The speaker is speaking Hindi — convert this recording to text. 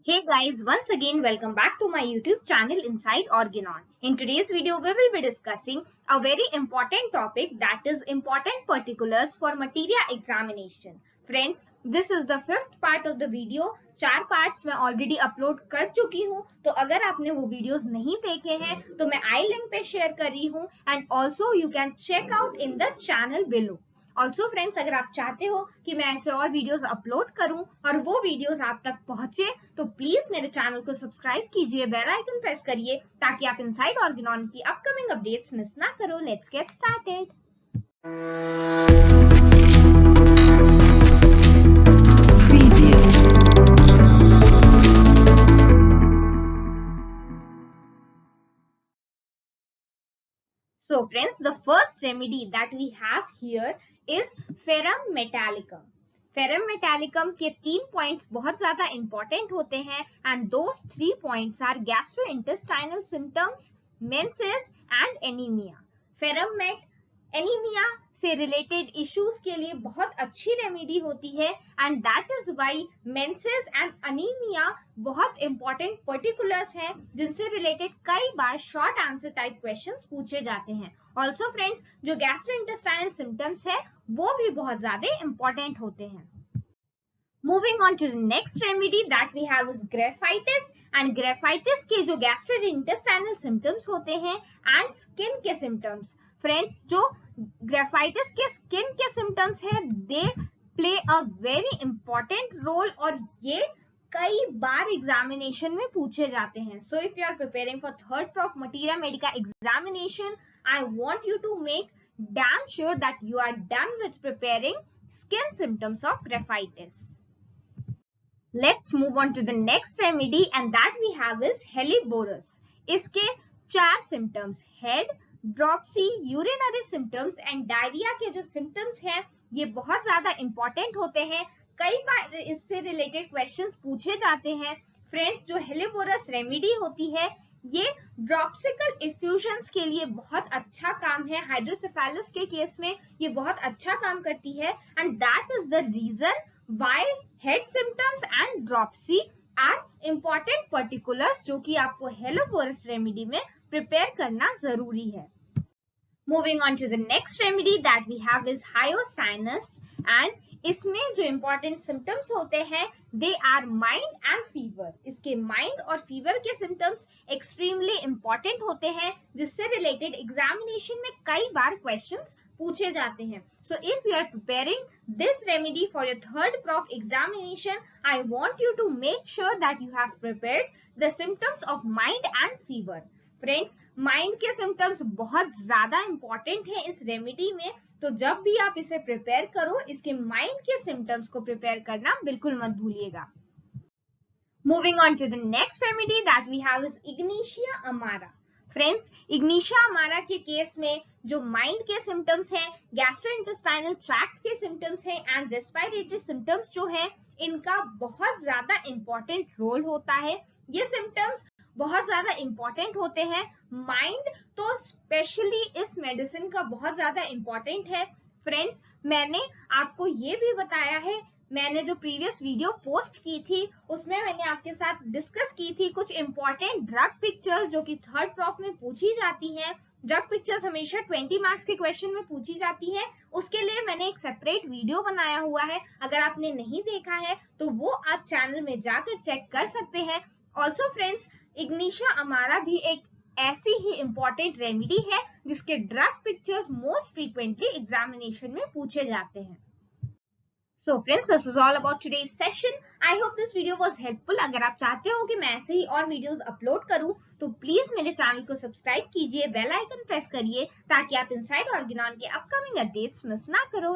Hey guys, once again welcome back to my YouTube channel Inside Organon. In today's video, we will be discussing a very important topic, that is important particulars for Materia examination. Friends, this is the fifth part of the video. 4 parts मैं ऑलरेडी अपलोड कर चुकी हूँ, तो अगर आपने वो वीडियोस नहीं देखे हैं तो मैं आई लिंक पे शेयर कर रही हूँ and also you can check out in the channel below. Also friends, अगर आप चाहते हो कि मैं ऐसे और वीडियोस अपलोड करूं और वो वीडियोस आप तक पहुंचे तो प्लीज मेरे चैनल को सब्सक्राइब कीजिए, बेल आइकन प्रेस करिए ताकि आप इनसाइड ऑर्गेनॉन की अपकमिंग अपडेट्स मिस ना करो. Let's get started. So friends, the first remedy that we have here is ferrum metallicum. Ferrum metallicum के 3 पॉइंट्स बहुत ज्यादा इंपॉर्टेंट होते हैं and those 3 points are gastrointestinal symptoms, menses and anaemia. Ferrum met anaemia से रिलेटेड इश्यूज के लिए बहुत अच्छी रेमेडी होती है and that is why menses and anaemia बहुत इंपॉर्टेंट पर्टिकुलर्स हैं जिनसे रिलेटेड कई बार शॉर्ट आंसर टाइप क्वेश्चंस पूछे जाते हैं. ऑल्सो फ्रेंड्स, जो गैस्ट्रोइंटेस्टाइनल सिम्टम्स है वो भी बहुत ज्यादा इंपॉर्टेंट होते हैं. Moving on to the next remedy that we have is graphites. And graphites के जो गैस्ट्रोइंटेस्टाइनल सिम्टम्स होते हैं एंड स्किन के सिम्टम्स. फ्रेंड्स, जो ग्रेफाइटिस के स्किन के सिम्टम्स है they play a very important role और ये कई बार एग्जामिनेशन में पूछे जाते हैं. So if you are preparing for third prof materia medica examination, I want you to make damn sure that you are done with preparing skin symptoms of graphitis. Let's move on to the next remedy and that we have is Helleborus. इसके 4 symptoms, head, dropsy, urinary symptoms and diarrhea के जो symptoms हैं ये बहुत ज्यादा important होते हैं. कई बार इससे रिलेटेड क्वेश्चंस पूछे जाते हैं. फ्रेंड्स, जो हेलिबोरस रेमेडी होती है ये ड्रॉप्सिकल इफ्यूजन्स के लिए बहुत अच्छा काम है. हाइड्रोसेफेलस के केस में ये बहुत अच्छा काम करती है and that is the reason why head symptoms and dropsy are important particulars जो कि आपको हेलिबोरस रेमेडी में प्रिपेयर करना जरूरी है. Moving on to the next remedy that we have is hyoscyamus and इसमें जो इंपॉर्टेंट सिम्टम्स होते हैं they are mind and fever. इसके माइंड और फीवर के सिम्टम्स एक्सट्रीमली इंपॉर्टेंट होते हैं जिससे रिलेटेड एग्जामिनेशन में कई बार क्वेश्चंस पूछे जाते हैं. So if you are preparing this remedy for your third prof examination, I want you to make sure that you have prepared the symptoms of mind and fever. Friends, mind के सिम्टम्स बहुत ज्यादा इंपॉर्टेंट है इस रेमेडी में, तो जब भी आप इसे प्रिपेयर करो इसके माइंड के सिम्टम्स को प्रिपेयर करना बिल्कुल मत भूलिएगा. Moving on to the next remedy that we have is ignatia amara. Friends, ignatia amara के केस में जो माइंड के सिम्टम्स हैं, गैस्ट्रोइंटेस्टाइनल ट्रैक्ट के सिम्टम्स हैं एंड रेस्पिरेटरी सिम्टम्स जो है इनका बहुत ज्यादा इंपॉर्टेंट रोल होता है. ये सिम्टम्स बहुत ज्यादा इंपॉर्टेंट होते हैं. माइंड तो स्पेशली इस मेडिसिन का बहुत ज्यादा इंपॉर्टेंट है. फ्रेंड्स, मैंने आपको ये भी बताया है, मैंने जो प्रीवियस वीडियो पोस्ट की थी उसमें मैंने आपके साथ डिस्कस की थी कुछ इंपॉर्टेंट ड्रग पिक्चर्स जो कि थर्ड प्रॉफ में पूछी जाती हैं. ड्रग पिक्चर्स हमेशा 20 मार्क्स के क्वेश्चन में पूछी जाती है. उसके लिए मैंने एक सेपरेट वीडियो बनाया हुआ है. अगर आपने नहीं देखा है तो वो आप चैनल में जाकर चेक कर सकते हैं. ऑल्सो फ्रेंड्स, इग्निशिया अमारा भी एक ऐसी ही इंपॉर्टेंट रेमेडी है जिसके drug pictures most frequently examination में पूछे जाते हैं. So friends, this is all about today's session. I hope this video was helpful. अगर आप चाहते हो कि मैं ऐसे ही और वीडियोस अपलोड करूं तो प्लीज मेरे चैनल को सब्सक्राइब कीजिए, बेल आइकन प्रेस करिए ताकि आप इनसाइड ऑर्गेनॉन के अपकमिंग अपडेट्स मिस ना करो.